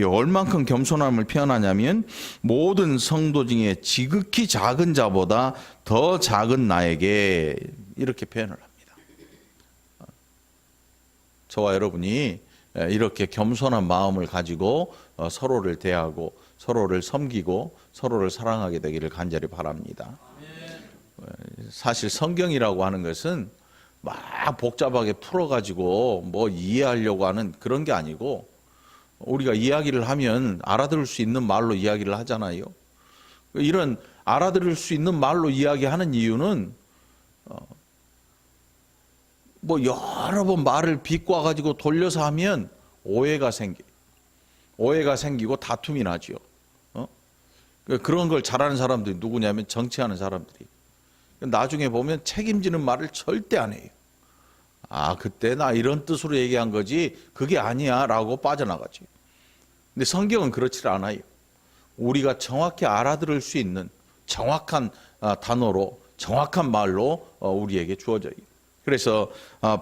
얼만큼 겸손함을 표현하냐면 모든 성도 중에 지극히 작은 자보다 더 작은 나에게 이렇게 표현을 합니다. 저와 여러분이 이렇게 겸손한 마음을 가지고 서로를 대하고 서로를 섬기고 서로를 사랑하게 되기를 간절히 바랍니다. 사실 성경이라고 하는 것은 막 복잡하게 풀어가지고 뭐 이해하려고 하는 그런 게 아니고, 우리가 이야기를 하면 알아들을 수 있는 말로 이야기를 하잖아요. 이런 알아들을 수 있는 말로 이야기하는 이유는 뭐 여러 번 말을 비꼬아가지고 돌려서 하면 오해가 생기고 다툼이 나죠. 그런 걸 잘하는 사람들이 누구냐면 정치하는 사람들이. 나중에 보면 책임지는 말을 절대 안 해요. 아, 그때 나 이런 뜻으로 얘기한 거지 그게 아니야 라고 빠져나가죠. 근데 성경은 그렇지 않아요. 우리가 정확히 알아들을 수 있는 정확한 단어로 정확한 말로 우리에게 주어져요. 그래서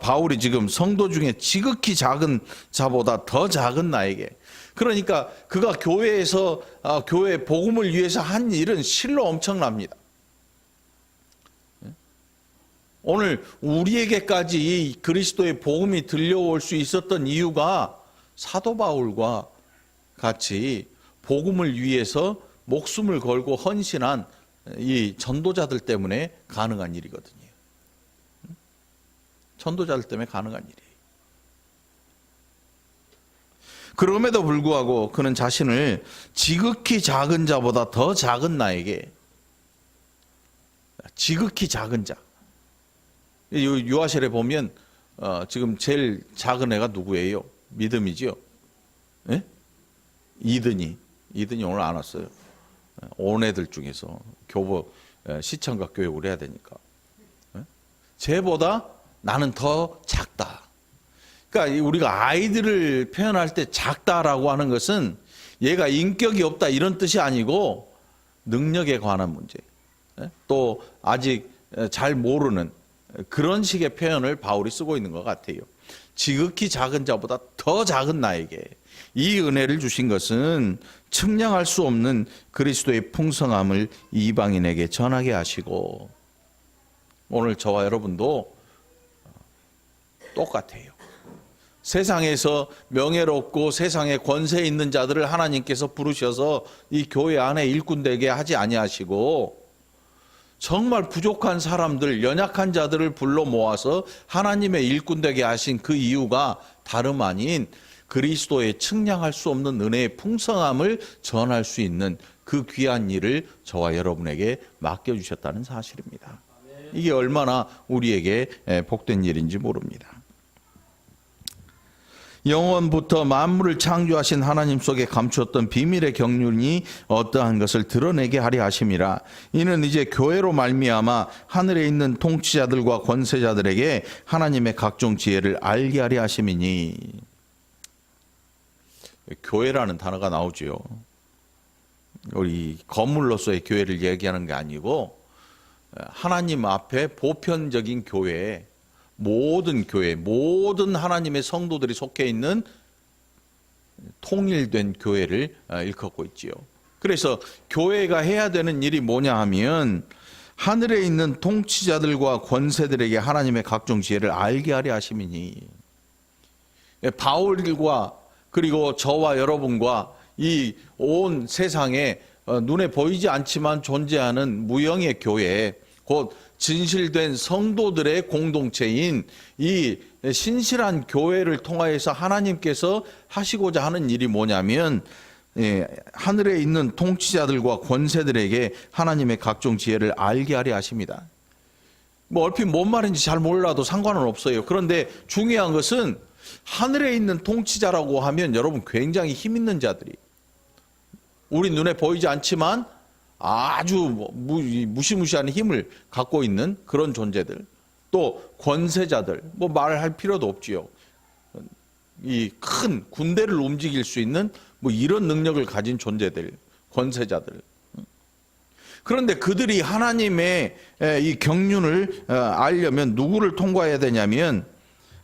바울이 지금 성도 중에 지극히 작은 자보다 더 작은 나에게, 그러니까 그가 교회에서 교회 복음을 위해서 한 일은 실로 엄청납니다. 오늘 우리에게까지 그리스도의 복음이 들려올 수 있었던 이유가 사도 바울과 같이 복음을 위해서 목숨을 걸고 헌신한 이 전도자들 때문에 가능한 일이거든요. 전도자들 때문에 가능한 일이에요. 그럼에도 불구하고 그는 자신을 지극히 작은 자보다 더 작은 나에게, 지극히 작은 자, 유아실에 보면 지금 제일 작은 애가 누구예요? 믿음이지요. 예? 이든이 오늘 안 왔어요. 온 애들 중에서 교보 시청각 교육을 해야 되니까. 쟤보다 나는 더 작다. 그러니까 우리가 아이들을 표현할 때 작다라고 하는 것은 얘가 인격이 없다 이런 뜻이 아니고 능력에 관한 문제, 또 아직 잘 모르는 그런 식의 표현을 바울이 쓰고 있는 것 같아요. 지극히 작은 자보다 더 작은 나에게 이 은혜를 주신 것은 측량할 수 없는 그리스도의 풍성함을 이방인에게 전하게 하시고, 오늘 저와 여러분도 똑같아요. 세상에서 명예롭고 세상에 권세 있는 자들을 하나님께서 부르셔서 이 교회 안에 일꾼 되게 하지 아니하시고, 정말 부족한 사람들, 연약한 자들을 불러 모아서 하나님의 일꾼 되게 하신 그 이유가 다름 아닌 그리스도의 측량할 수 없는 은혜의 풍성함을 전할 수 있는 그 귀한 일을 저와 여러분에게 맡겨주셨다는 사실입니다. 이게 얼마나 우리에게 복된 일인지 모릅니다. 영원부터 만물을 창조하신 하나님 속에 감추었던 비밀의 경륜이 어떠한 것을 드러내게 하려 하심이라. 이는 이제 교회로 말미암아 하늘에 있는 통치자들과 권세자들에게 하나님의 각종 지혜를 알게 하려 하심이니. 교회라는 단어가 나오지요. 우리 건물로서의 교회를 얘기하는 게 아니고 하나님 앞에 보편적인 교회, 모든 교회, 모든 하나님의 성도들이 속해 있는 통일된 교회를 일컫고 있지요. 그래서 교회가 해야 되는 일이 뭐냐 하면 하늘에 있는 통치자들과 권세들에게 하나님의 각종 지혜를 알게 하려 하심이니. 바울과 그리고 저와 여러분과 이 온 세상에 눈에 보이지 않지만 존재하는 무형의 교회, 곧 진실된 성도들의 공동체인 이 신실한 교회를 통하여서 하나님께서 하시고자 하는 일이 뭐냐면, 하늘에 있는 통치자들과 권세들에게 하나님의 각종 지혜를 알게 하려 하십니다. 뭐 얼핏 뭔 말인지 잘 몰라도 상관은 없어요. 그런데 중요한 것은 하늘에 있는 통치자라고 하면 여러분 굉장히 힘 있는 자들이, 우리 눈에 보이지 않지만 아주 무시무시한 힘을 갖고 있는 그런 존재들, 또 권세자들, 뭐 말할 필요도 없지요. 이 큰 군대를 움직일 수 있는 뭐 이런 능력을 가진 존재들, 권세자들. 그런데 그들이 하나님의 이 경륜을 알려면 누구를 통과해야 되냐면,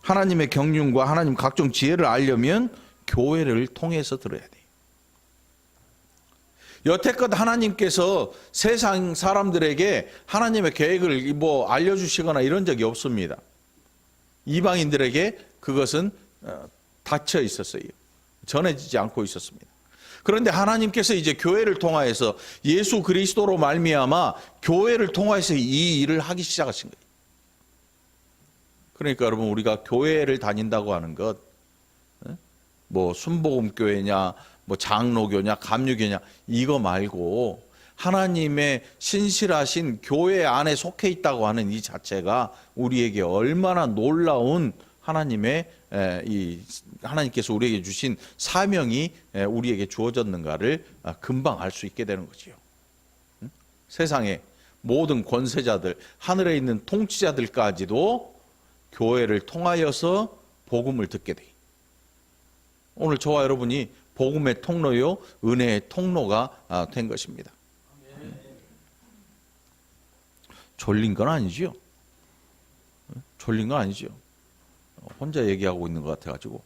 하나님의 경륜과 하나님 각종 지혜를 알려면 교회를 통해서 들어야 돼요. 여태껏 하나님께서 세상 사람들에게 하나님의 계획을 알려주시거나 이런 적이 없습니다. 이방인들에게 그것은 닫혀 있었어요. 전해지지 않고 있었습니다. 그런데 하나님께서 이제 교회를 통하여서 예수 그리스도로 말미암아 교회를 통하여서 이 일을 하기 시작하신 거예요. 그러니까 여러분, 우리가 교회를 다닌다고 하는 것, 순복음교회냐, 장로교냐, 감리교냐, 이거 말고 하나님의 신실하신 교회 안에 속해 있다고 하는 이 자체가 우리에게 얼마나 놀라운 하나님께서 우리에게 주신 사명이 우리에게 주어졌는가를 금방 알 수 있게 되는 거지요. 세상의 모든 권세자들, 하늘에 있는 통치자들까지도 교회를 통하여서 복음을 듣게 돼. 오늘 저와 여러분이 복음의 통로요, 은혜의 통로가 된 것입니다. 졸린 건 아니지요. 졸린 건 아니지요. 혼자 얘기하고 있는 것 같아가지고.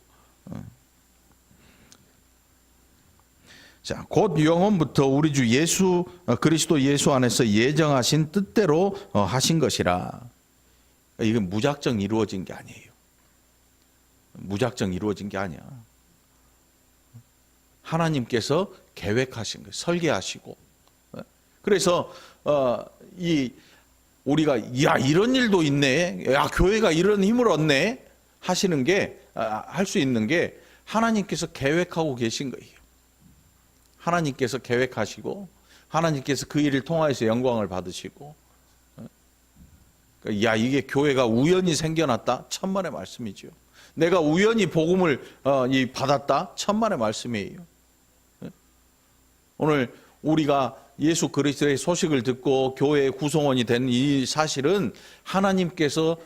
자, 곧 영원부터 우리 주 예수 그리스도 예수 안에서 예정하신 뜻대로 하신 것이라. 이건 무작정 이루어진 게 아니에요. 무작정 이루어진 게 아니야. 하나님께서 계획하신 거예요. 설계하시고. 그래서 우리가 이런 일도 있네. 교회가 이런 힘을 얻네. 하시는 게 할 수 있는 게 하나님께서 계획하고 계신 거예요. 하나님께서 계획하시고 하나님께서 그 일을 통하여서 영광을 받으시고. 이게 교회가 우연히 생겨났다? 천만의 말씀이죠. 내가 우연히 복음을 받았다? 천만의 말씀이에요. 오늘 우리가 예수 그리스도의 소식을 듣고 교회의 구성원이 된 이 사실은 하나님께서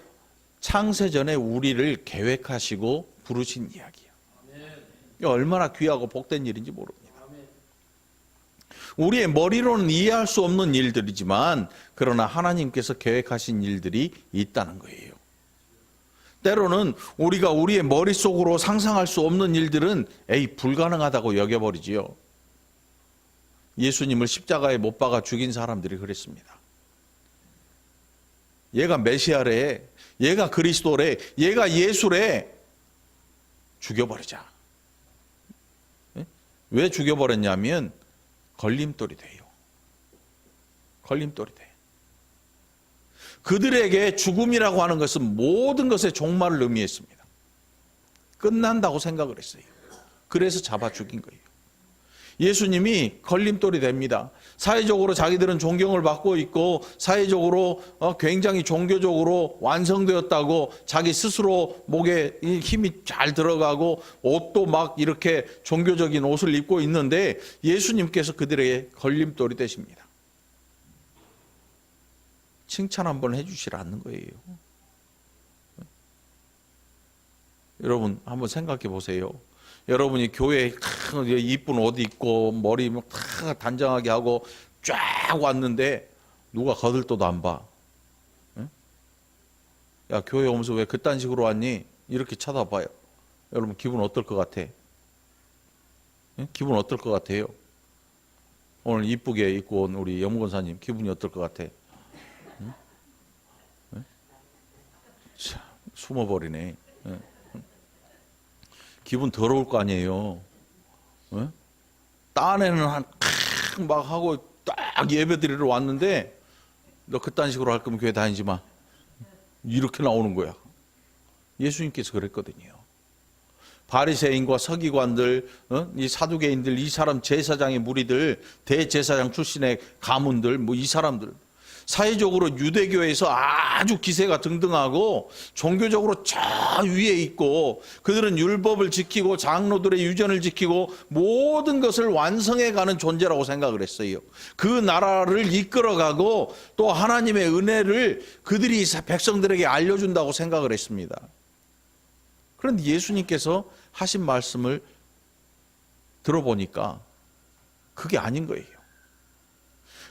창세전에 우리를 계획하시고 부르신 이야기야. 얼마나 귀하고 복된 일인지 모릅니다. 우리의 머리로는 이해할 수 없는 일들이지만 그러나 하나님께서 계획하신 일들이 있다는 거예요. 때로는 우리가 우리의 머릿속으로 상상할 수 없는 일들은 불가능하다고 여겨버리지요. 예수님을 십자가에 못 박아 죽인 사람들이 그랬습니다. 얘가 메시아래, 얘가 그리스도래, 얘가 예수래, 죽여버리자. 왜 죽여버렸냐면 걸림돌이 돼요. 걸림돌이 돼. 그들에게 죽음이라고 하는 것은 모든 것의 종말을 의미했습니다. 끝난다고 생각을 했어요. 그래서 잡아 죽인 거예요. 예수님이 걸림돌이 됩니다. 사회적으로 자기들은 존경을 받고 있고 사회적으로 굉장히 종교적으로 완성되었다고 자기 스스로 목에 힘이 잘 들어가고 옷도 막 이렇게 종교적인 옷을 입고 있는데 예수님께서 그들에게 걸림돌이 되십니다. 칭찬 한번 해주시라 않는 거예요. 여러분 한번 생각해 보세요. 여러분이 교회에 이쁜 옷 입고 머리 다 단정하게 하고 쫙 왔는데 누가 거들떠도 안 봐. 야, 교회 오면서 왜 그딴 식으로 왔니? 이렇게 쳐다봐요. 여러분 기분 어떨 것 같아? 기분 어떨 것 같아요? 오늘 이쁘게 입고 온 우리 염권사님 기분이 어떨 것 같아? 참, 숨어버리네. 기분 더러울 거 아니에요. 딴에는 막 하고 딱 예배 드리러 왔는데 너 그딴 식으로 할 거면 교회 다니지 마. 이렇게 나오는 거야. 예수님께서 그랬거든요. 바리새인과 서기관들, 이 사두개인들, 이 사람 제사장의 무리들, 대제사장 출신의 가문들, 이 사람들 사회적으로 유대교에서 아주 기세가 등등하고 종교적으로 저 위에 있고 그들은 율법을 지키고 장로들의 유전을 지키고 모든 것을 완성해가는 존재라고 생각을 했어요. 그 나라를 이끌어가고 또 하나님의 은혜를 그들이 백성들에게 알려준다고 생각을 했습니다. 그런데 예수님께서 하신 말씀을 들어보니까 그게 아닌 거예요.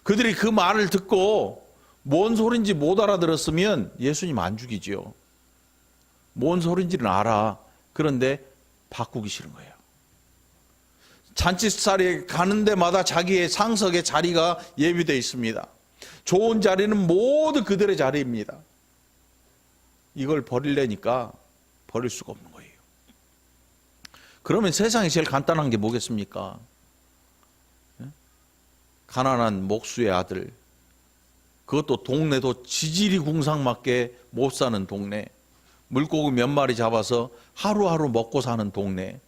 그들이 그 말을 듣고 뭔 소린지 못 알아들었으면 예수님 안 죽이지요. 뭔 소린지는 알아. 그런데 바꾸기 싫은 거예요. 잔치살에 가는 데마다 자기의 상석의 자리가 예비되어 있습니다. 좋은 자리는 모두 그들의 자리입니다. 이걸 버리려니까 버릴 수가 없는 거예요. 그러면 세상에 제일 간단한 게 뭐겠습니까? 가난한 목수의 아들, 그것도 동네도 지질이 궁상맞게 못 사는 동네, 물고기 몇 마리 잡아서 하루하루 먹고 사는 동네,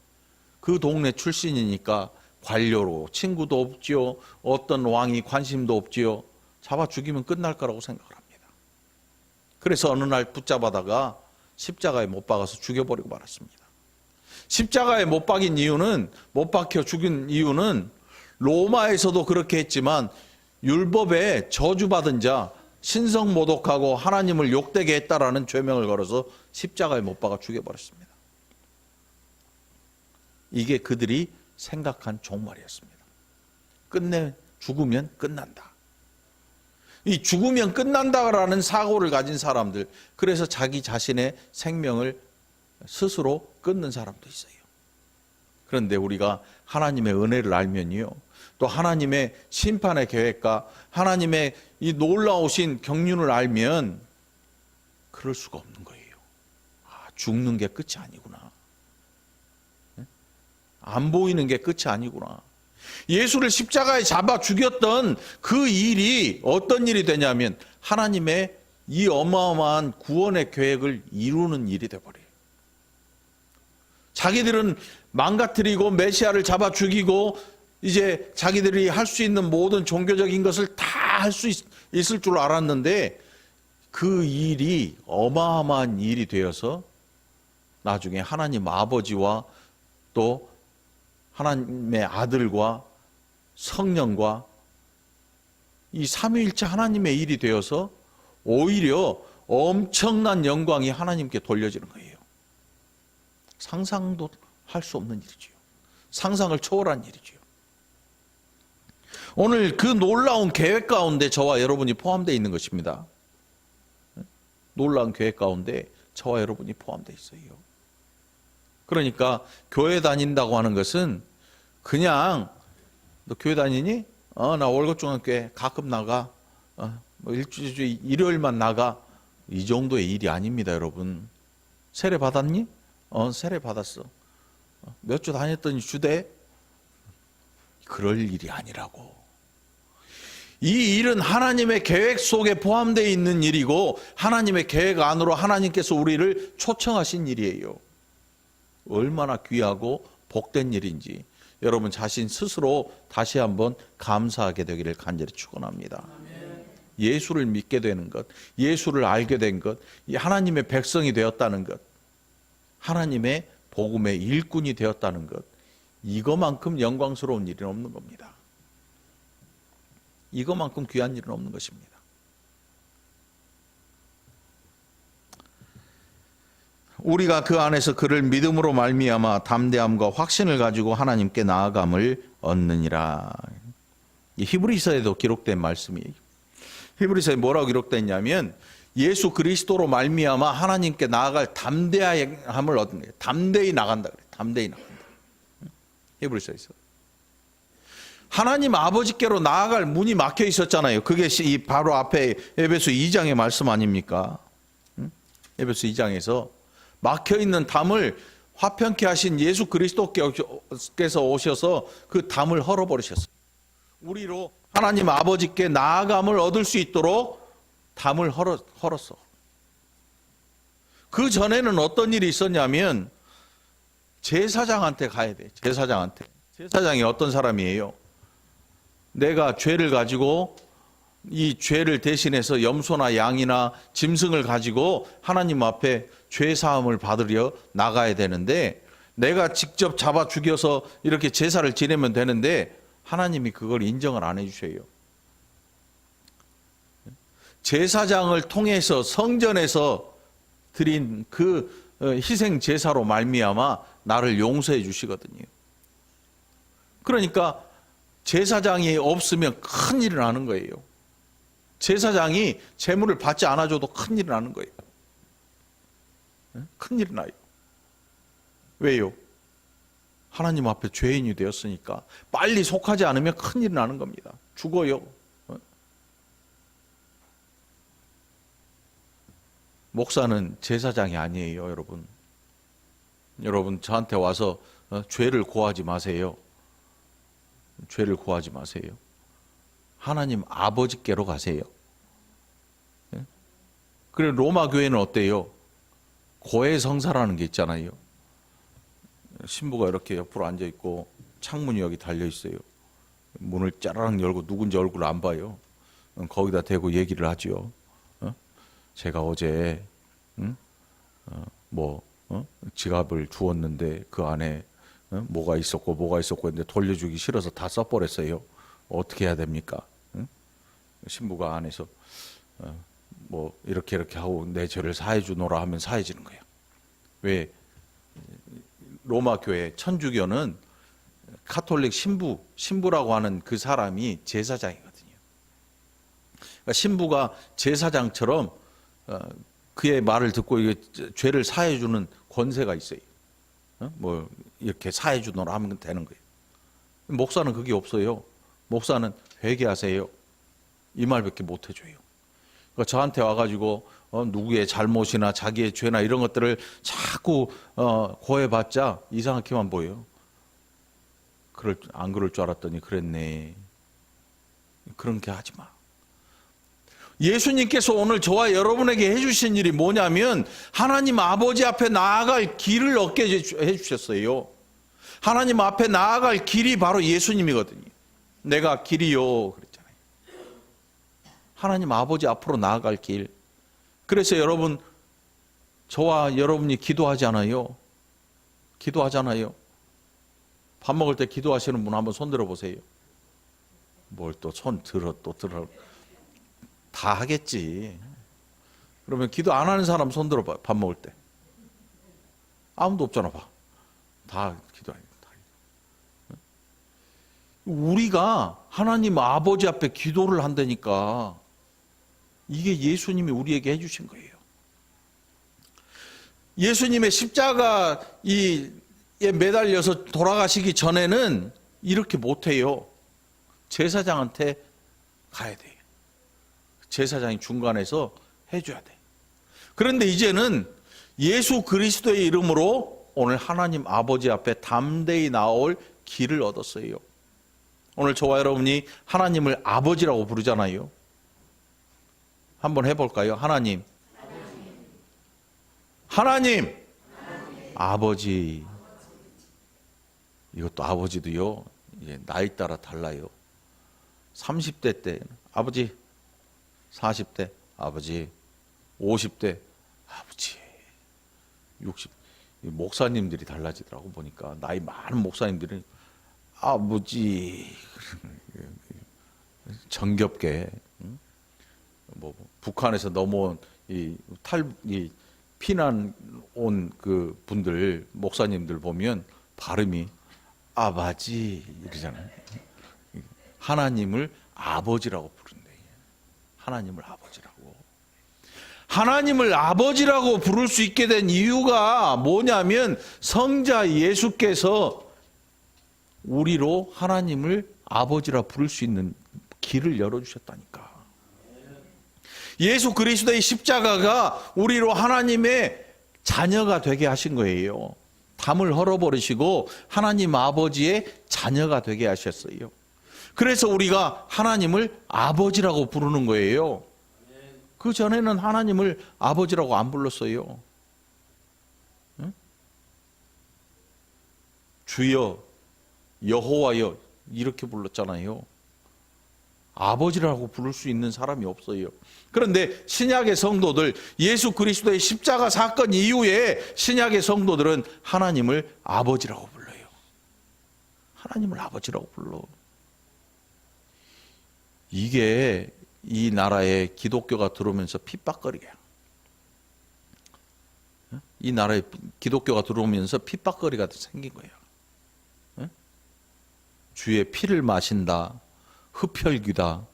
그 동네 출신이니까 관료로 친구도 없지요. 어떤 왕이 관심도 없지요. 잡아 죽이면 끝날 거라고 생각을 합니다. 그래서 어느 날 붙잡아다가 십자가에 못 박아서 죽여버리고 말았습니다. 십자가에 못 박인 이유는, 못 박혀 죽인 이유는 로마에서도 그렇게 했지만 율법에 저주받은 자, 신성 모독하고 하나님을 욕되게 했다라는 죄명을 걸어서 십자가에 못 박아 죽여버렸습니다. 이게 그들이 생각한 종말이었습니다. 끝내 죽으면 끝난다. 이 죽으면 끝난다라는 사고를 가진 사람들, 그래서 자기 자신의 생명을 스스로 끊는 사람도 있어요. 그런데 우리가 하나님의 은혜를 알면요, 또 하나님의 심판의 계획과 하나님의 이 놀라우신 경륜을 알면 그럴 수가 없는 거예요. 아, 죽는 게 끝이 아니구나. 안 보이는 게 끝이 아니구나. 예수를 십자가에 잡아 죽였던 그 일이 어떤 일이 되냐면 하나님의 이 어마어마한 구원의 계획을 이루는 일이 되어버려요. 자기들은 망가뜨리고 메시아를 잡아 죽이고 이제 자기들이 할 수 있는 모든 종교적인 것을 다 할 수 있을 줄 알았는데 그 일이 어마어마한 일이 되어서 나중에 하나님 아버지와 또 하나님의 아들과 성령과 이 삼위일체 하나님의 일이 되어서 오히려 엄청난 영광이 하나님께 돌려지는 거예요. 상상도 할 수 없는 일이지요. 상상을 초월한 일이지요. 오늘 그 놀라운 계획 가운데 저와 여러분이 포함되어 있는 것입니다. 놀라운 계획 가운데 저와 여러분이 포함되어 있어요. 그러니까 교회 다닌다고 하는 것은 그냥 너 교회 다니니? 나 월급중앙교회 가끔 나가. 뭐 일주일 일요일만 나가. 이 정도의 일이 아닙니다, 여러분. 세례 받았니? 세례 받았어. 몇 주 다녔더니 주대? 그럴 일이 아니라고. 이 일은 하나님의 계획 속에 포함되어 있는 일이고 하나님의 계획 안으로 하나님께서 우리를 초청하신 일이에요. 얼마나 귀하고 복된 일인지 여러분 자신 스스로 다시 한번 감사하게 되기를 간절히 축원합니다. 예수를 믿게 되는 것, 예수를 알게 된 것, 하나님의 백성이 되었다는 것, 하나님의 복음의 일꾼이 되었다는 것, 이거만큼 영광스러운 일은 없는 겁니다. 이거만큼 귀한 일은 없는 것입니다. 우리가 그 안에서 그를 믿음으로 말미암아 담대함과 확신을 가지고 하나님께 나아감을 얻느니라. 히브리서에도 기록된 말씀이에요. 히브리서에 뭐라고 기록됐냐면 예수 그리스도로 말미암아 하나님께 나아갈 담대함을 얻는 거예요. 담대히 나간다 그래요. 담대히 나간다. 히브리서에서 하나님 아버지께로 나아갈 문이 막혀 있었잖아요. 그게 바로 앞에 에베소 2장의 말씀 아닙니까? 에베소 2장에서 막혀 있는 담을 화평케 하신 예수 그리스도께서 오셔서 그 담을 헐어버리셨어요. 우리로 하나님 아버지께 나아감을 얻을 수 있도록 담을 헐었어. 그 전에는 어떤 일이 있었냐면 제사장한테 가야 돼. 제사장한테. 제사장이 어떤 사람이에요? 내가 죄를 가지고 이 죄를 대신해서 염소나 양이나 짐승을 가지고 하나님 앞에 죄 사함을 받으려 나가야 되는데 내가 직접 잡아 죽여서 이렇게 제사를 지내면 되는데 하나님이 그걸 인정을 안 해주셔요. 제사장을 통해서 성전에서 드린 그 희생 제사로 말미암아 나를 용서해 주시거든요. 그러니까 제사장이 없으면 큰일이 나는 거예요. 제사장이 제물을 받지 않아줘도 큰일이 나는 거예요. 큰일이 나요. 왜요? 하나님 앞에 죄인이 되었으니까 빨리 속하지 않으면 큰일이 나는 겁니다. 죽어요. 목사는 제사장이 아니에요, 여러분. 여러분 저한테 와서 죄를 고하지 마세요. 죄를 고하지 마세요. 하나님 아버지께로 가세요. 그래 로마 교회는 어때요? 고해성사라는 게 있잖아요. 신부가 이렇게 옆으로 앉아 있고 창문이 여기 달려 있어요. 문을 짜라락 열고 누군지 얼굴 안 봐요. 거기다 대고 얘기를 하죠. 제가 어제 지갑을 주었는데 그 안에 뭐가 있었고 했는데 돌려주기 싫어서 다 써버렸어요. 어떻게 해야 됩니까? 신부가 안에서 이렇게 하고 내 죄를 사해 주노라 하면 사해지는 거예요. 왜? 로마 교회 천주교는 카톨릭 신부라고 하는 그 사람이 제사장이거든요. 그러니까 신부가 제사장처럼 그의 말을 듣고 죄를 사해 주는 권세가 있어요. 이렇게 사해 주노라 하면 되는 거예요. 목사는 그게 없어요. 목사는 회개하세요. 이 말밖에 못 해줘요. 그러니까 저한테 와가지고 누구의 잘못이나 자기의 죄나 이런 것들을 자꾸 고해봤자 이상하게만 보여요. 안 그럴 줄 알았더니 그랬네. 그런 게 하지 마. 예수님께서 오늘 저와 여러분에게 해주신 일이 뭐냐면 하나님 아버지 앞에 나아갈 길을 얻게 해주셨어요. 하나님 앞에 나아갈 길이 바로 예수님이거든요. 내가 길이요 그랬잖아요. 하나님 아버지 앞으로 나아갈 길. 그래서 여러분 저와 여러분이 기도하잖아요. 밥 먹을 때 기도하시는 분 한번 손 들어보세요. 뭘 또 손 들어 다 하겠지. 그러면 기도 안 하는 사람 손 들어봐. 밥 먹을 때 아무도 없잖아. 봐. 다 기도해. 우리가 하나님 아버지 앞에 기도를 한다니까 이게 예수님이 우리에게 해주신 거예요. 예수님의 십자가에 매달려서 돌아가시기 전에는 이렇게 못해요. 제사장한테 가야 돼요. 제사장이 중간에서 해줘야 돼. 그런데 이제는 예수 그리스도의 이름으로 오늘 하나님 아버지 앞에 담대히 나올 길을 얻었어요. 오늘 저와 여러분이 하나님을 아버지라고 부르잖아요. 한번 해볼까요? 하나님. 아버지. 이것도 아버지도요, 나이 따라 달라요. 30대 때 아버지, 40대 아버지, 50대 아버지, 60. 목사님들이 달라지더라고 보니까 나이 많은 목사님들은 아버지 정겹게 북한에서 넘어온 피난 온 그 분들 목사님들 보면 발음이 아바지 이러잖아요. 하나님을 아버지라고 부른대. 하나님을 아버지라고. 하나님을 아버지라고 부를 수 있게 된 이유가 뭐냐면 성자 예수께서 우리로 하나님을 아버지라 부를 수 있는 길을 열어주셨다니까. 예수 그리스도의 십자가가 우리로 하나님의 자녀가 되게 하신 거예요. 담을 헐어버리시고 하나님 아버지의 자녀가 되게 하셨어요. 그래서 우리가 하나님을 아버지라고 부르는 거예요. 그 전에는 하나님을 아버지라고 안 불렀어요. 응? 주여, 여호와여 이렇게 불렀잖아요. 아버지라고 부를 수 있는 사람이 없어요. 그런데 신약의 성도들, 예수 그리스도의 십자가 사건 이후에 신약의 성도들은 하나님을 아버지라고 불러요. 하나님을 아버지라고 불러. 이게 이 나라에 기독교가 들어오면서 핍박거리게. 이 나라에 기독교가 들어오면서 핍박거리가 생긴 거예요. 주의 피를 마신다. 흡혈귀다.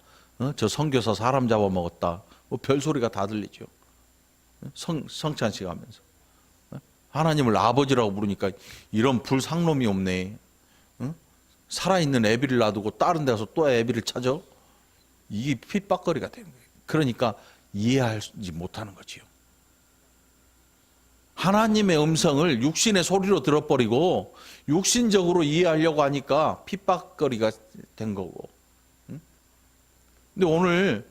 저 선교사 사람 잡아먹었다. 별소리가 다 들리죠. 성찬식 하면서. 하나님을 아버지라고 부르니까 이런 불상놈이 없네. 살아있는 애비를 놔두고 다른 데서 또 애비를 찾아? 이게 핍박거리가 되는 거예요. 그러니까 이해하지 못하는 거지요. 하나님의 음성을 육신의 소리로 들어버리고 육신적으로 이해하려고 하니까 핍박거리가 된 거고. 근데 오늘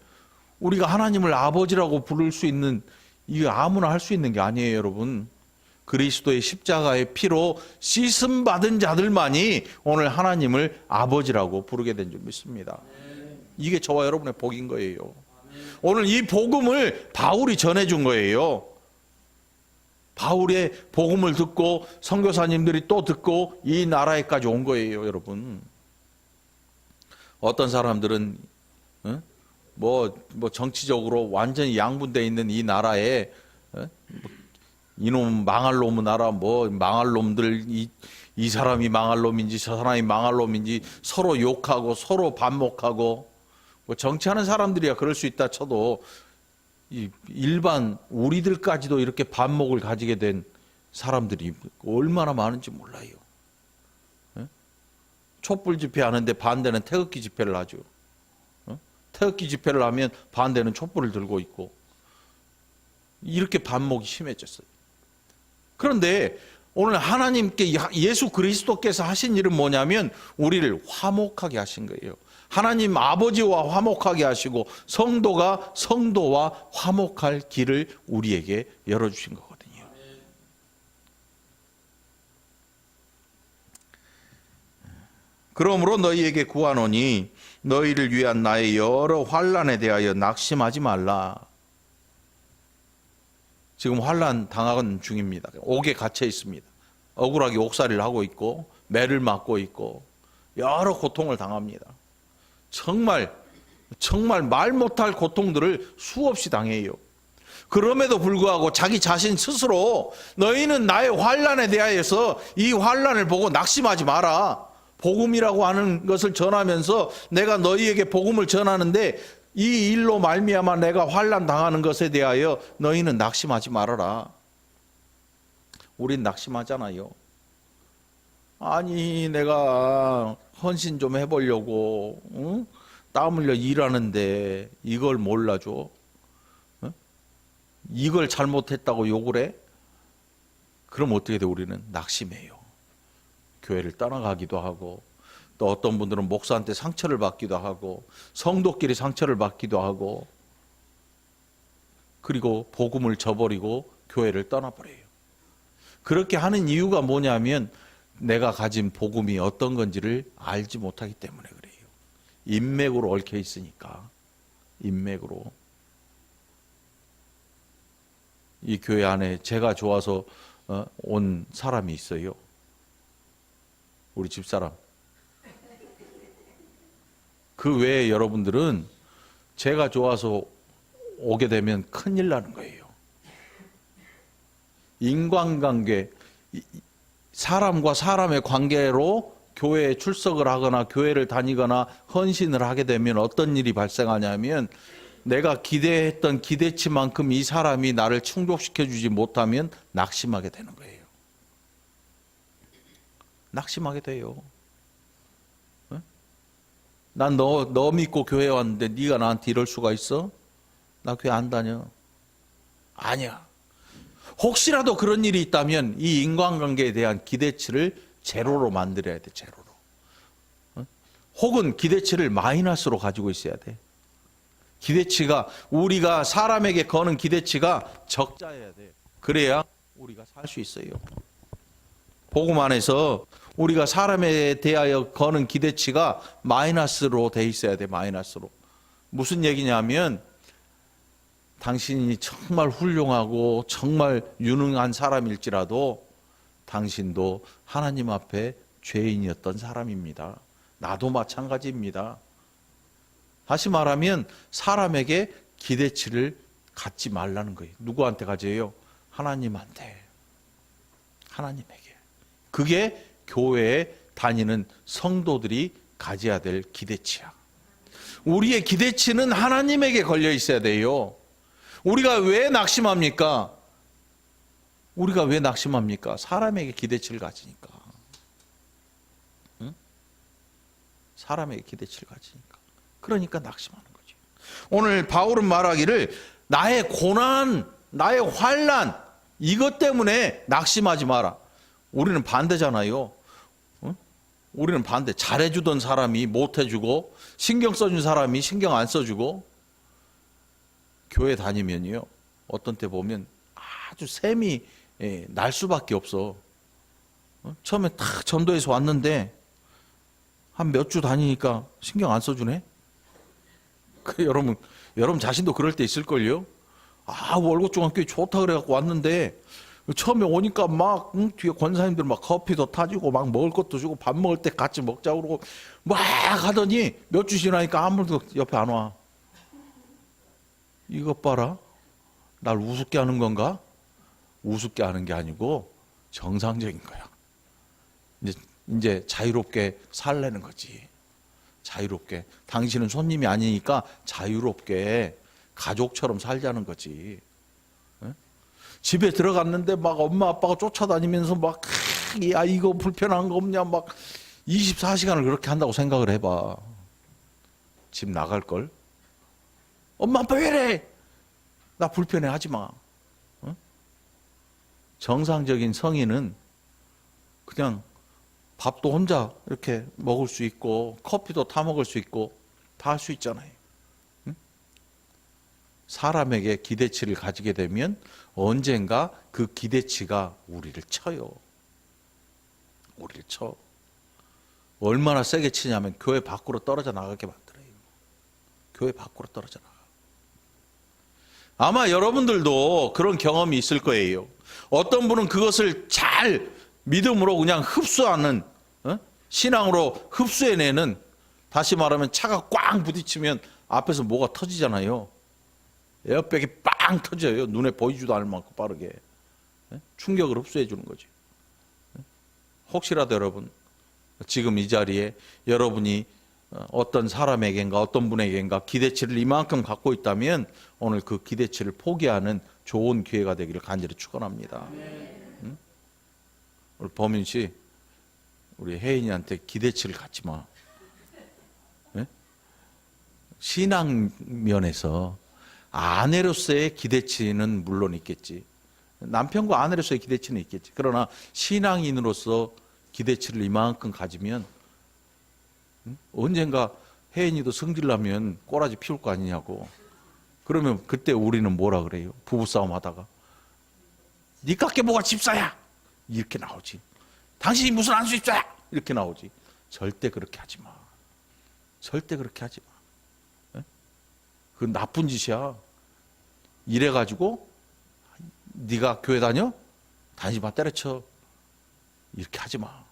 우리가 하나님을 아버지라고 부를 수 있는, 이거 아무나 할 수 있는 게 아니에요, 여러분. 그리스도의 십자가의 피로 씻음 받은 자들만이 오늘 하나님을 아버지라고 부르게 된 줄 믿습니다. 이게 저와 여러분의 복인 거예요. 오늘 이 복음을 바울이 전해준 거예요. 바울의 복음을 듣고 선교사님들이 또 듣고 이 나라에까지 온 거예요, 여러분. 어떤 사람들은 뭐 정치적으로 완전히 양분되어 있는 이 나라에 이놈 망할 놈의 나라, 뭐 망할 놈들, 이 사람이 망할 놈인지 저 사람이 망할 놈인지 서로 욕하고 서로 반목하고, 뭐 정치하는 사람들이야 그럴 수 있다 쳐도 일반 우리들까지도 이렇게 반목을 가지게 된 사람들이 얼마나 많은지 몰라요. 촛불 집회 하는데 반대는 태극기 집회를 하죠. 태극기 집회를 하면 반대는 촛불을 들고 있고, 이렇게 반목이 심해졌어요. 그런데 오늘 하나님께 예수 그리스도께서 하신 일은 뭐냐면 우리를 화목하게 하신 거예요. 하나님 아버지와 화목하게 하시고 성도가 성도와 화목할 길을 우리에게 열어주신 거거든요. 그러므로 너희에게 구하노니 너희를 위한 나의 여러 환난에 대하여 낙심하지 말라. 지금 환난 당하는 중입니다. 옥에 갇혀 있습니다. 억울하게 옥살이를 하고 있고 매를 맞고 있고 여러 고통을 당합니다. 정말 말 못할 고통들을 수없이 당해요. 그럼에도 불구하고 자기 자신 스스로 너희는 나의 환난에 대하여서 이 환난을 보고 낙심하지 마라. 복음이라고 하는 것을 전하면서 내가 너희에게 복음을 전하는데 이 일로 말미암아 내가 환난 당하는 것에 대하여 너희는 낙심하지 말아라. 우린 낙심하잖아요. 아니 내가 헌신 좀 해보려고 땀 흘려 일하는데 이걸 몰라줘? 이걸 잘못했다고 욕을 해? 그럼 어떻게 돼? 우리는 낙심해요. 교회를 떠나가기도 하고, 또 어떤 분들은 목사한테 상처를 받기도 하고, 성도끼리 상처를 받기도 하고, 그리고 복음을 저버리고 교회를 떠나버려요. 그렇게 하는 이유가 뭐냐면 내가 가진 복음이 어떤 건지를 알지 못하기 때문에 그래요. 인맥으로 얽혀 있으니까. 인맥으로. 이 교회 안에 제가 좋아서 온 사람이 있어요. 우리 집사람. 그 외에 여러분들은 제가 좋아서 오게 되면 큰일 나는 거예요. 인간관계, 사람과 사람의 관계로 교회에 출석을 하거나 교회를 다니거나 헌신을 하게 되면 어떤 일이 발생하냐면 내가 기대했던 기대치만큼 이 사람이 나를 충족시켜 주지 못하면 낙심하게 되는 거예요. 낙심하게 돼요. 난 너 믿고 교회 왔는데 네가 나한테 이럴 수가 있어? 나 교회 안 다녀. 아니야. 혹시라도 그런 일이 있다면 이 인간관계에 대한 기대치를 제로로 만들어야 돼. 제로로. 혹은 기대치를 마이너스로 가지고 있어야 돼. 기대치가, 우리가 사람에게 거는 기대치가 적자여야 돼. 그래야 우리가 살 수 있어요. 복음 안에서 우리가 사람에 대하여 거는 기대치가 마이너스로 돼 있어야 돼. 마이너스로. 무슨 얘기냐면 당신이 정말 훌륭하고 정말 유능한 사람일지라도 당신도 하나님 앞에 죄인이었던 사람입니다. 나도 마찬가지입니다. 다시 말하면 사람에게 기대치를 갖지 말라는 거예요. 누구한테 가져요? 하나님한테. 하나님에게. 그게 교회에 다니는 성도들이 가져야 될 기대치야. 우리의 기대치는 하나님에게 걸려 있어야 돼요. 우리가 왜 낙심합니까? 우리가 왜 낙심합니까? 사람에게 기대치를 가지니까. 응? 사람에게 기대치를 가지니까. 그러니까 낙심하는 거죠. 오늘 바울은 말하기를 나의 고난, 나의 환난 이것 때문에 낙심하지 마라. 우리는 반대잖아요. 우리는 반대. 잘해주던 사람이 못해주고 신경 써준 사람이 신경 안 써주고. 교회 다니면요 어떤 때 보면 아주 셈이 날 수밖에 없어. 처음에 딱 전도해서 왔는데 한 몇 주 다니니까 신경 안 써주네. 여러분 자신도 그럴 때 있을걸요. 월곡중앙교회 좋다 그래갖고 왔는데 처음에 오니까 막 뒤에 권사님들 막 커피도 타주고 막 먹을 것도 주고 밥 먹을 때 같이 먹자고 그러고 막 하더니 몇 주 지나니까 아무도 옆에 안 와. 이것 봐라. 날 우습게 하는 건가? 우습게 하는 게 아니고 정상적인 거야. 이제 자유롭게 살라는 거지. 자유롭게. 당신은 손님이 아니니까 자유롭게 가족처럼 살자는 거지. 집에 들어갔는데 막 엄마 아빠가 쫓아다니면서 막 야 이거 불편한 거 없냐 막 24시간을 그렇게 한다고 생각을 해봐. 집 나갈걸? 엄마 아빠 왜 이래? 나 불편해 하지 마. 정상적인 성인은 그냥 밥도 혼자 이렇게 먹을 수 있고 커피도 타 먹을 수 있고 다 할 수 있잖아요. 사람에게 기대치를 가지게 되면 언젠가 그 기대치가 우리를 쳐요. 우리를 쳐. 얼마나 세게 치냐면 교회 밖으로 떨어져 나가게 만들어요. 교회 밖으로 떨어져 나가. 아마 여러분들도 그런 경험이 있을 거예요. 어떤 분은 그것을 잘 믿음으로 그냥 흡수하는, 신앙으로 흡수해내는, 다시 말하면 차가 꽝 부딪히면 앞에서 뭐가 터지잖아요. 에어백이 빵 터져요. 눈에 보이지도 않을 만큼 빠르게. 충격을 흡수해 주는 거죠. 혹시라도 여러분 지금 이 자리에 여러분이 어떤 사람에겐가 어떤 분에겐가 기대치를 이만큼 갖고 있다면 오늘 그 기대치를 포기하는 좋은 기회가 되기를 간절히 축원합니다. 우리 범인 씨, 우리 혜인이한테 기대치를 갖지 마. 신앙 면에서 아내로서의 기대치는 물론 있겠지. 남편과 아내로서의 기대치는 있겠지. 그러나 신앙인으로서 기대치를 이만큼 가지면 언젠가 혜인이도 성질나면 꼬라지 피울 거 아니냐고. 그러면 그때 우리는 뭐라 그래요? 부부싸움 하다가 니 깎게 뭐가 집사야 이렇게 나오지. 당신이 무슨 안수 집사야 이렇게 나오지. 절대 그렇게 하지 마. 절대 그렇게 하지 마. 그 나쁜 짓이야. 이래가지고 네가 교회 다녀? 다니지 마, 때려쳐. 이렇게 하지 마.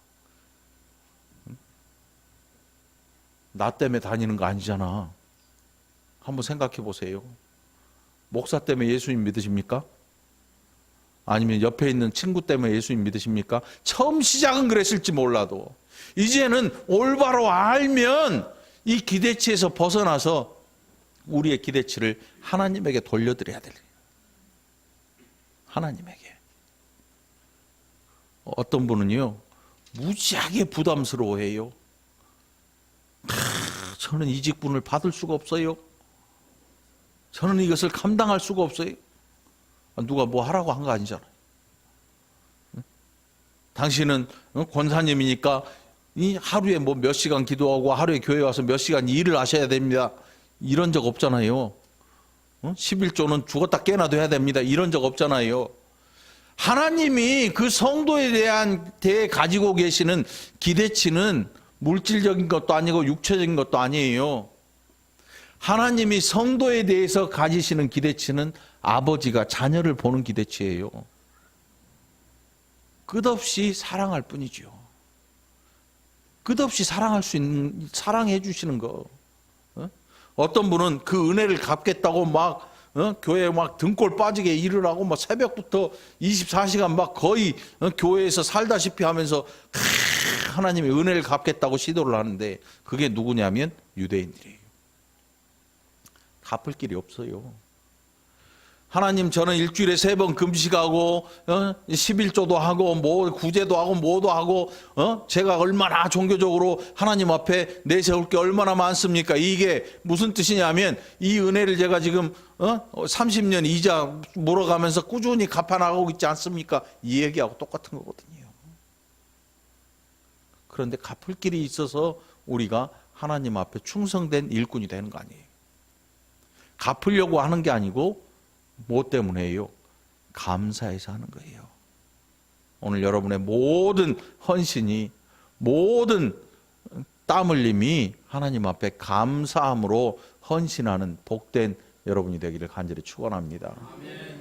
나 때문에 다니는 거 아니잖아. 한번 생각해 보세요. 목사 때문에 예수님 믿으십니까? 아니면 옆에 있는 친구 때문에 예수님 믿으십니까? 처음 시작은 그랬을지 몰라도 이제는 올바로 알면 이 기대치에서 벗어나서 우리의 기대치를 하나님에게 돌려드려야 돼요. 하나님에게. 어떤 분은요 무지하게 부담스러워해요. 저는 이 직분을 받을 수가 없어요. 저는 이것을 감당할 수가 없어요. 누가 뭐 하라고 한 거 아니잖아요. 당신은 권사님이니까 이 하루에 뭐 몇 시간 기도하고 하루에 교회 와서 몇 시간 일을 하셔야 됩니다. 이런 적 없잖아요. 11조는 죽었다 깨나도 해야 됩니다. 이런 적 없잖아요. 하나님이 그 성도에 대한 가지고 계시는 기대치는 물질적인 것도 아니고 육체적인 것도 아니에요. 하나님이 성도에 대해서 가지시는 기대치는 아버지가 자녀를 보는 기대치예요. 끝없이 사랑할 뿐이죠. 끝없이 사랑할 수 있는, 사랑해 주시는 거. 어떤 분은 그 은혜를 갚겠다고 막 교회에 막 등골 빠지게 일을 하고 막 새벽부터 24시간 막 거의 교회에서 살다시피 하면서 하나님의 은혜를 갚겠다고 시도를 하는데 그게 누구냐면 유대인들이에요. 갚을 길이 없어요. 하나님, 저는 일주일에 3번 금식하고 11조도 하고 뭐 구제도 하고 뭐도 하고 제가 얼마나 종교적으로 하나님 앞에 내세울 게 얼마나 많습니까? 이게 무슨 뜻이냐면 이 은혜를 제가 지금 30년 이자 물어가면서 꾸준히 갚아나가고 있지 않습니까? 이 얘기하고 똑같은 거거든요. 그런데 갚을 길이 있어서 우리가 하나님 앞에 충성된 일꾼이 되는 거 아니에요. 갚으려고 하는 게 아니고 뭐 때문에요? 감사해서 하는 거예요. 오늘 여러분의 모든 헌신이, 모든 땀 흘림이 하나님 앞에 감사함으로 헌신하는 복된 여러분이 되기를 간절히 축원합니다.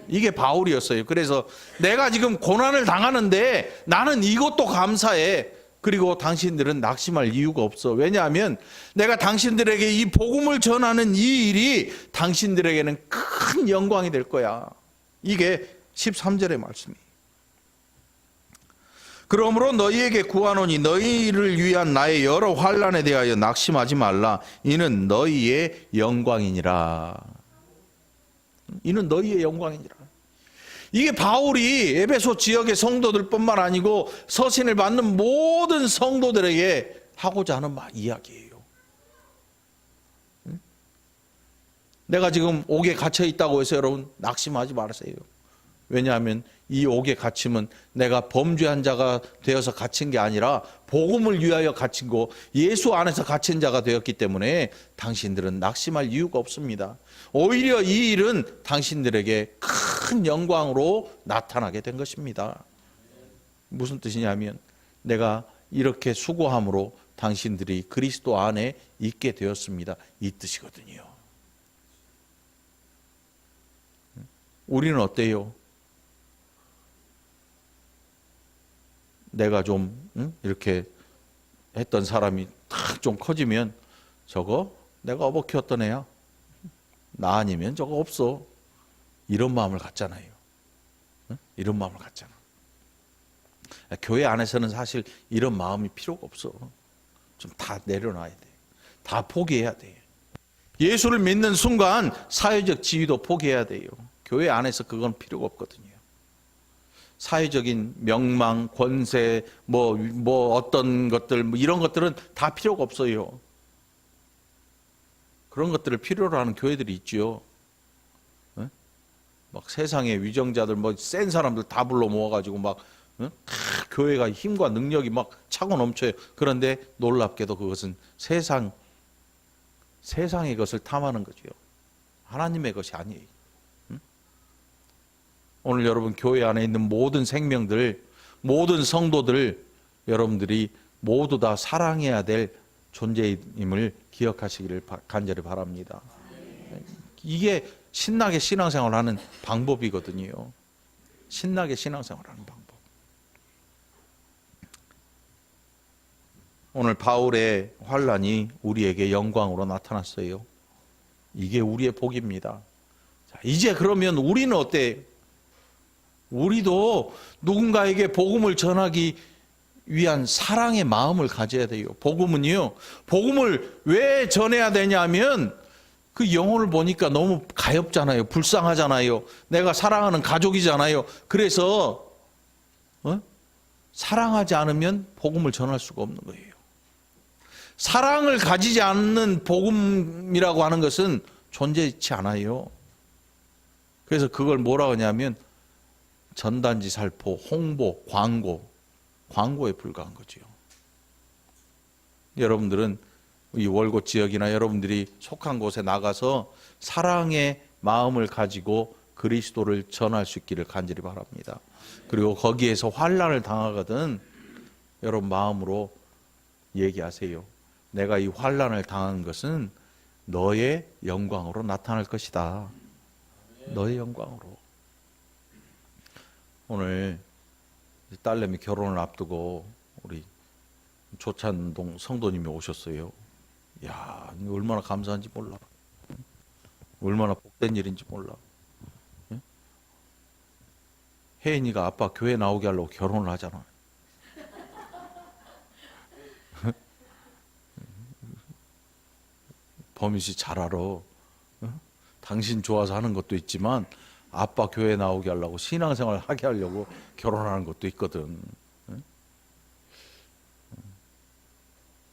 이게 바울이었어요. 그래서 내가 지금 고난을 당하는데 나는 이것도 감사해. 그리고 당신들은 낙심할 이유가 없어. 왜냐하면 내가 당신들에게 이 복음을 전하는 이 일이 당신들에게는 큰 영광이 될 거야. 이게 13절의 말씀이에요. 그러므로 너희에게 구하노니 너희를 위한 나의 여러 환난에 대하여 낙심하지 말라. 이는 너희의 영광이니라. 이는 너희의 영광이니라. 이게 바울이 에베소 지역의 성도들뿐만 아니고 서신을 받는 모든 성도들에게 하고자 하는 이야기예요. 내가 지금 옥에 갇혀 있다고 해서 여러분 낙심하지 마세요. 왜냐하면 이 옥에 갇힘은 내가 범죄한 자가 되어서 갇힌 게 아니라 복음을 위하여 갇힌 거, 예수 안에서 갇힌 자가 되었기 때문에 당신들은 낙심할 이유가 없습니다. 오히려 이 일은 당신들에게 큰 영광으로 나타나게 된 것입니다. 무슨 뜻이냐면 내가 이렇게 수고함으로 당신들이 그리스도 안에 있게 되었습니다. 이 뜻이거든요. 우리는 어때요? 내가 좀 이렇게 했던 사람이 탁 좀 커지면 저거 내가 어버 키웠던 애야. 나 아니면 저거 없어. 이런 마음을 갖잖아요. 이런 마음을 갖잖아. 교회 안에서는 사실 이런 마음이 필요가 없어. 좀 다 내려놔야 돼. 다 포기해야 돼. 예수를 믿는 순간 사회적 지위도 포기해야 돼요. 교회 안에서 그건 필요가 없거든요. 사회적인 명망, 권세, 뭐 어떤 것들, 이런 것들은 다 필요가 없어요. 그런 것들을 필요로 하는 교회들이 있죠. 막 세상의 위정자들, 센 사람들 다 불러 모아가지고 교회가 힘과 능력이 막 차고 넘쳐요. 그런데 놀랍게도 그것은 세상의 것을 탐하는 거죠. 하나님의 것이 아니에요. 오늘 여러분 교회 안에 있는 모든 생명들, 모든 성도들, 여러분들이 모두 다 사랑해야 될 존재임을 기억하시기를 간절히 바랍니다. 이게 신나게 신앙생활하는 방법이거든요. 신나게 신앙생활하는 방법. 오늘 바울의 환난이 우리에게 영광으로 나타났어요. 이게 우리의 복입니다. 자, 이제 그러면 우리는 어때요? 우리도 누군가에게 복음을 전하기 위한 사랑의 마음을 가져야 돼요. 복음은요, 복음을 왜 전해야 되냐면 그 영혼을 보니까 너무 가엾잖아요. 불쌍하잖아요. 내가 사랑하는 가족이잖아요. 그래서 사랑하지 않으면 복음을 전할 수가 없는 거예요. 사랑을 가지지 않는 복음이라고 하는 것은 존재치 않아요. 그래서 그걸 뭐라고 하냐면 전단지 살포, 홍보, 광고에 불과한 거죠. 여러분들은 이 월곶 지역이나 여러분들이 속한 곳에 나가서 사랑의 마음을 가지고 그리스도를 전할 수 있기를 간절히 바랍니다. 그리고 거기에서 환난을 당하거든 여러분 마음으로 얘기하세요. 내가 이 환난을 당한 것은 너의 영광으로 나타날 것이다. 너의 영광으로. 오늘 딸내미 결혼을 앞두고 우리 조찬동 성도님이 오셨어요. 야, 얼마나 감사한지 몰라. 얼마나 복된 일인지 몰라. 혜인이가 아빠 교회 나오게 하려고 결혼을 하잖아. 범희 씨 잘 알아. 당신 좋아서 하는 것도 있지만 아빠 교회 나오게 하려고 신앙생활 하게 하려고 결혼하는 것도 있거든.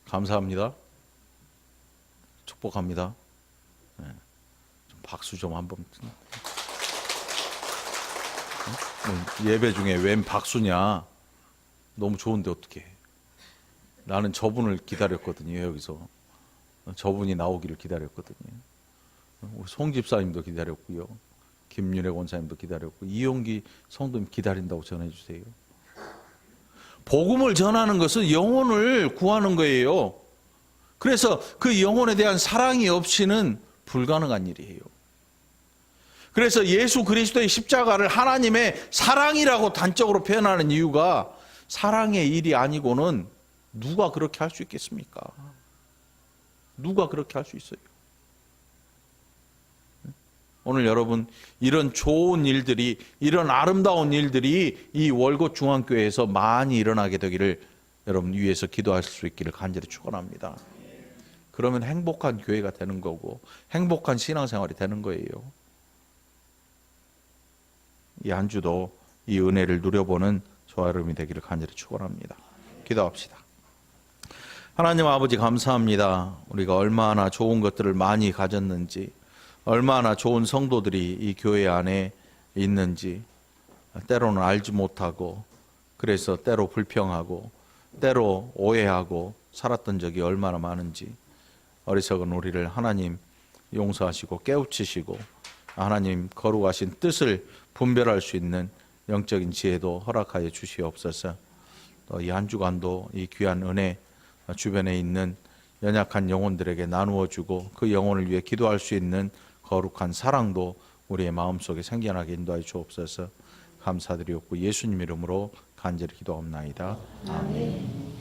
감사합니다. 축복합니다. 좀 박수 좀 한번. 예배 중에 웬 박수냐? 너무 좋은데 어떡해. 나는 저분을 기다렸거든요. 여기서 저분이 나오기를 기다렸거든요. 우리 송 집사님도 기다렸고요, 김윤혜 권사님도 기다렸고, 이용기 성도님 기다린다고 전해주세요. 복음을 전하는 것은 영혼을 구하는 거예요. 그래서 그 영혼에 대한 사랑이 없이는 불가능한 일이에요. 그래서 예수 그리스도의 십자가를 하나님의 사랑이라고 단적으로 표현하는 이유가, 사랑의 일이 아니고는 누가 그렇게 할 수 있겠습니까? 누가 그렇게 할 수 있어요? 오늘 여러분, 이런 좋은 일들이, 이런 아름다운 일들이 이 월곶 중앙교회에서 많이 일어나게 되기를 여러분 위해서 기도할 수 있기를 간절히 축원합니다. 그러면 행복한 교회가 되는 거고 행복한 신앙생활이 되는 거예요. 이 한 주도 이 은혜를 누려보는 저와 여러분이 되기를 간절히 축원합니다. 기도합시다. 하나님 아버지, 감사합니다. 우리가 얼마나 좋은 것들을 많이 가졌는지, 얼마나 좋은 성도들이 이 교회 안에 있는지 때로는 알지 못하고, 그래서 때로 불평하고 때로 오해하고 살았던 적이 얼마나 많은지, 어리석은 우리를 하나님 용서하시고 깨우치시고 하나님 거룩하신 뜻을 분별할 수 있는 영적인 지혜도 허락하여 주시옵소서. 또 이 한 주간도 이 귀한 은혜 주변에 있는 연약한 영혼들에게 나누어 주고, 그 영혼을 위해 기도할 수 있는 거룩한 사랑도 우리의 마음속에 생겨나게 인도하여 주옵소서. 감사드리옵고 예수님 이름으로 간절히 기도합나이다. 아멘.